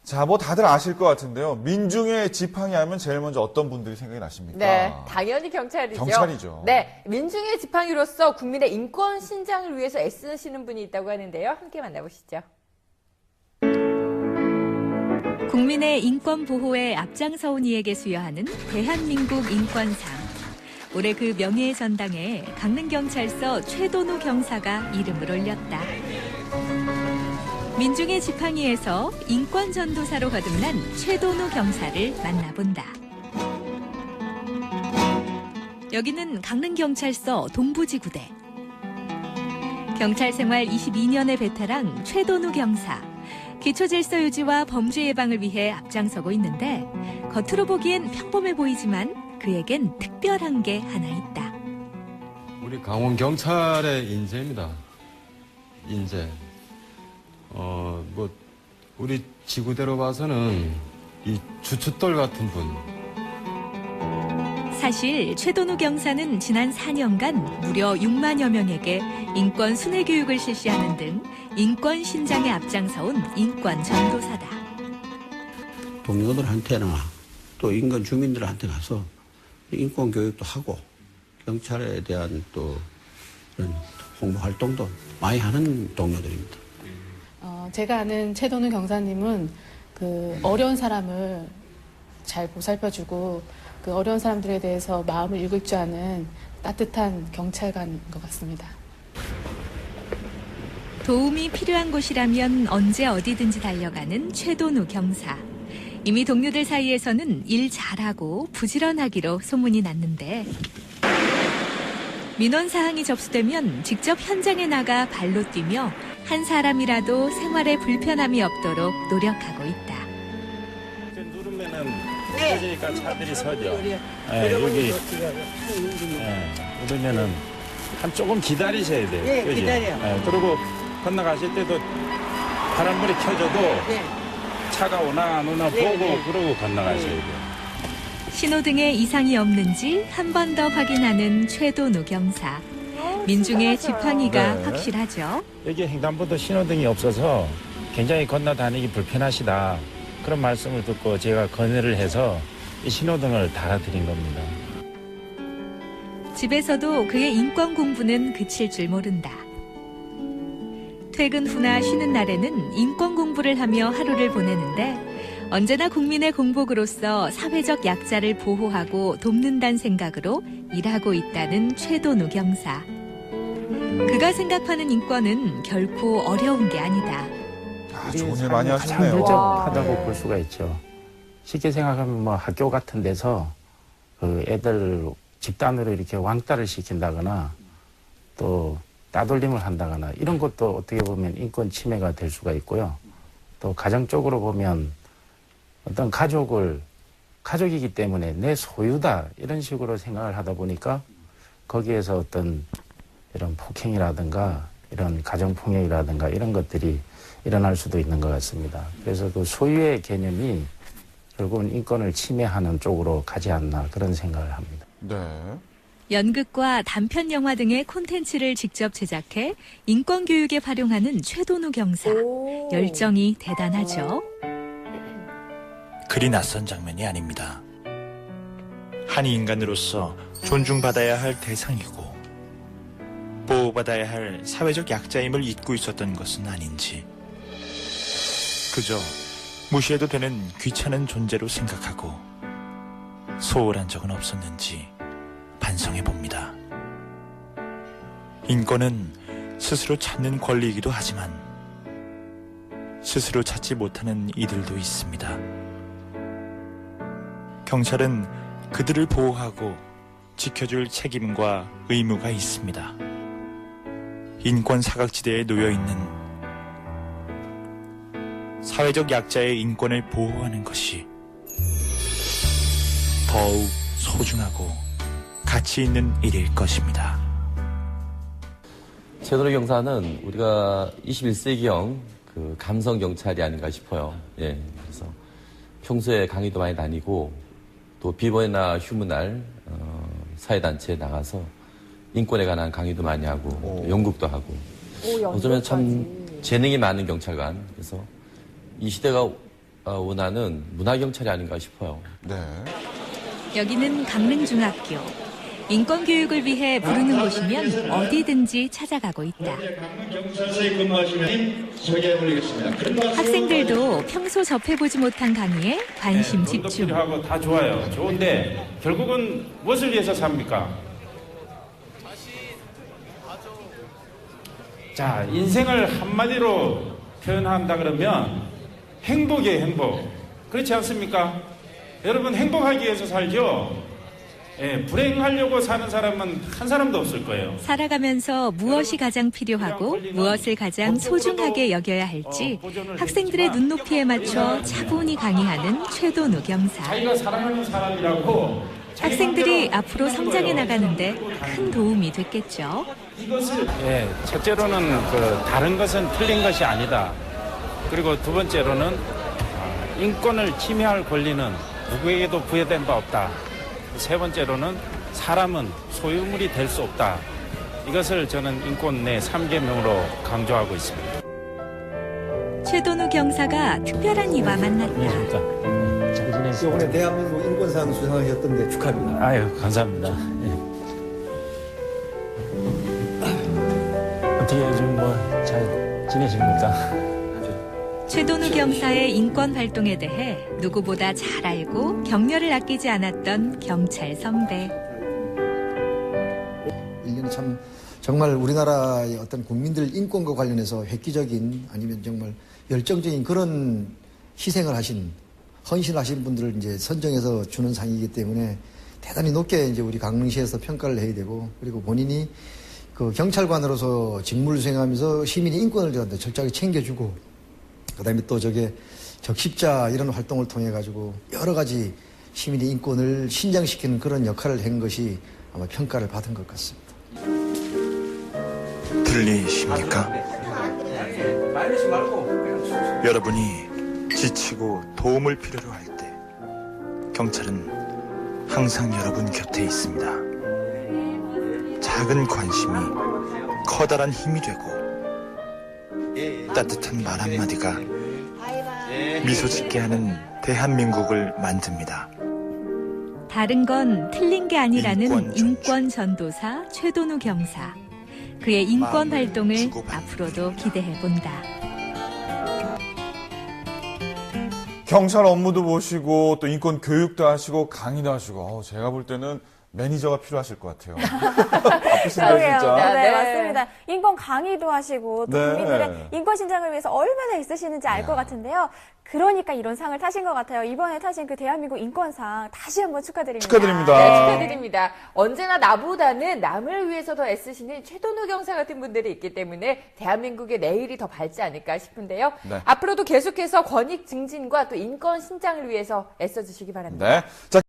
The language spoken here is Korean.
자, 뭐 다들 아실 것 같은데요. 민중의 지팡이 하면 제일 먼저 어떤 분들이 생각이 나십니까? 네, 당연히 경찰이죠. 경찰이죠. 네, 민중의 지팡이로서 국민의 인권 신장을 위해서 애쓰시는 분이 있다고 하는데요. 함께 만나보시죠. 국민의 인권 보호에 앞장서온 이에게 수여하는 대한민국 인권상. 올해 그 명예의 전당에 강릉경찰서 최돈우 경사가 이름을 올렸다. 민중의 지팡이에서 인권 전도사로 거듭난 최돈우 경사를 만나본다. 여기는 강릉경찰서 동부지구대. 경찰 생활 22년의 베테랑 최돈우 경사. 기초질서 유지와 범죄 예방을 위해 앞장서고 있는데 겉으로 보기엔 평범해 보이지만 그에겐 특별한 게 하나 있다. 우리 강원 경찰의 인재입니다. 인재. 우리 지구대로 봐서는 이 주춧돌 같은 분. 사실 최돈우 경사는 지난 4년간 무려 6만여 명에게 인권 순회 교육을 실시하는 등 인권 신장에 앞장서온 인권 전도사다. 동료들한테나 또 인근 주민들한테 가서 인권 교육도 하고 경찰에 대한 또 그런 홍보 활동도 많이 하는 동료들입니다. 제가 아는 최돈우 경사님은 그 어려운 사람을 잘 보살펴주고 그 어려운 사람들에 대해서 마음을 읽을 줄 아는 따뜻한 경찰관인 것 같습니다. 도움이 필요한 곳이라면 언제 어디든지 달려가는 최돈우 경사. 이미 동료들 사이에서는 일 잘하고 부지런하기로 소문이 났는데 민원 사항이 접수되면 직접 현장에 나가 발로 뛰며 한 사람이라도 생활에 불편함이 없도록 노력하고 있다. 누르면은 펴지니까 차들이 서죠. 여기 누르면은 한 조금 기다리셔야 돼요. 네, 그지? 기다려. 그리고 건너가실 때도 파란불이 켜져도 차가 오나 안 오나 보고 그러고 건너가셔야 돼요. 신호등에 이상이 없는지 한 번 더 확인하는 최돈우 경사. 민중의 지팡이가 네. 확실하죠. 여기 횡단보도 신호등이 없어서 굉장히 건너다니기 불편하시다. 그런 말씀을 듣고 제가 건의를 해서 이 신호등을 달아드린 겁니다. 집에서도 그의 인권 공부는 그칠 줄 모른다. 퇴근 후나 쉬는 날에는 인권 공부를 하며 하루를 보내는데 언제나 국민의 공복으로서 사회적 약자를 보호하고 돕는다는 생각으로 일하고 있다는 최돈우 경사. 그가 생각하는 인권은 결코 어려운 게 아니다. 좋은 일 많이 가장 하셨네요. 밀접하다고 볼 수가 있죠. 쉽게 생각하면 뭐 학교 같은 데서 그 애들 집단으로 이렇게 왕따를 시킨다거나 또 따돌림을 한다거나 이런 것도 어떻게 보면 인권 침해가 될 수가 있고요. 또 가정적으로 보면 어떤 가족이기 때문에 내 소유다 이런 식으로 생각을 하다 보니까 거기에서 어떤 이런 폭행이라든가 이런 가정폭력이라든가 이런 것들이 일어날 수도 있는 것 같습니다. 그래서 그 소유의 개념이 결국은 인권을 침해하는 쪽으로 가지 않나 그런 생각을 합니다. 네. 연극과 단편 영화 등의 콘텐츠를 직접 제작해 인권 교육에 활용하는 최돈우 경사. 열정이 대단하죠. 그리 낯선 장면이 아닙니다. 한 인간으로서 존중받아야 할 대상이고 보호받아야 할 사회적 약자임을 잊고 있었던 것은 아닌지 그저 무시해도 되는 귀찮은 존재로 생각하고 소홀한 적은 없었는지 반성해 봅니다. 인권은 스스로 찾는 권리이기도 하지만 스스로 찾지 못하는 이들도 있습니다. 경찰은 그들을 보호하고 지켜줄 책임과 의무가 있습니다. 인권 사각지대에 놓여있는 사회적 약자의 인권을 보호하는 것이 더욱 소중하고 가치 있는 일일 것입니다. 최돈우 경사는 우리가 21세기형 그 감성 경찰이 아닌가 싶어요. 예, 그래서 평소에 강의도 많이 다니고 또 비번이나 휴무날 사회단체에 나가서 인권에 관한 강의도 많이 하고 연극도 하고 어쩌면 참 재능이 많은 경찰관. 그래서 이 시대가 원하는 문화경찰이 아닌가 싶어요. 네. 여기는 강릉중학교. 인권교육을 위해 부르는 곳이면 어디든지 찾아가고 있다. 경찰서에 근무하시는 소개해드리겠습니다. 학생들도 평소 접해보지 못한 강의에 관심 돈도 집중. 필요하고 다 좋아요. 좋은데 결국은 무엇을 위해서 삽니까? 자, 인생을 한마디로 표현한다 그러면 행복이에요, 행복. 그렇지 않습니까? 여러분 행복하기 위해서 살죠? 예, 불행하려고 사는 사람은 한 사람도 없을 거예요. 살아가면서 무엇이 가장 필요하고 무엇을 가장 소중하게 여겨야 할지 학생들의 눈높이에 맞춰 차분히 강의하는 최돈우 경사. 자기가 사랑하는 사람이라고 학생들이 앞으로 성장해 나가는데 큰 도움이 됐겠죠. 이것을 첫째로는 다른 것은 틀린 것이 아니다. 그리고 두 번째로는 인권을 침해할 권리는 누구에게도 부여된 바 없다. 세 번째로는 사람은 소유물이 될 수 없다. 이것을 저는 인권 내 3계명으로 강조하고 있습니다. 최돈우 경사가 특별한 이와 만났다. 잘 지내시죠? 이번에 대한민국 인권상 수상하셨던데 축하합니다. 아유, 감사합니다. 어떻게 요즘 잘 지내십니까? 최돈우 경사의 인권 활동에 대해 누구보다 잘 알고 격려를 아끼지 않았던 경찰 선배. 1년에 참 정말 우리나라의 어떤 국민들 인권과 관련해서 획기적인 아니면 정말 열정적인 그런 희생을 하신 헌신하신 분들을 이제 선정해서 주는 상이기 때문에 대단히 높게 이제 우리 강릉시에서 평가를 해야 되고, 그리고 본인이 그 경찰관으로서 직무를 수행하면서 시민의 인권을 철저하게 챙겨주고, 그다음에 또 저게 적십자 이런 활동을 통해 가지고 여러 가지 시민의 인권을 신장시키는 그런 역할을 한 것이 아마 평가를 받은 것 같습니다. 들리십니까? 여러분이 지치고 도움을 필요로 할 때 경찰은 항상 여러분 곁에 있습니다. 작은 관심이 커다란 힘이 되고 따뜻한 말 한마디가 미소 짓게 하는 대한민국을 만듭니다. 다른 건 틀린 게 아니라는 인권 인권 전도사 최돈우 경사. 그의 인권 마음을 활동을 주고받는 앞으로도 기대해 본다. 경찰 업무도 보시고 또 인권 교육도 하시고 강의도 하시고 제가 볼 때는 매니저가 필요하실 것 같아요. 바쁘신데 진짜. 네, 맞습니다. 인권 강의도 하시고 또 네. 국민들의 인권 신장을 위해서 얼마나 애쓰시는지 알 것 같은데요. 그러니까 이런 상을 타신 것 같아요. 이번에 타신 그 대한민국 인권상 다시 한번 축하드립니다. 축하드립니다. 네, 축하드립니다. 언제나 나보다는 남을 위해서 더 애쓰시는 최돈우 경사 같은 분들이 있기 때문에 대한민국의 내일이 더 밝지 않을까 싶은데요. 네. 앞으로도 계속해서 권익 증진과 또 인권 신장을 위해서 애써주시기 바랍니다. 네. 자,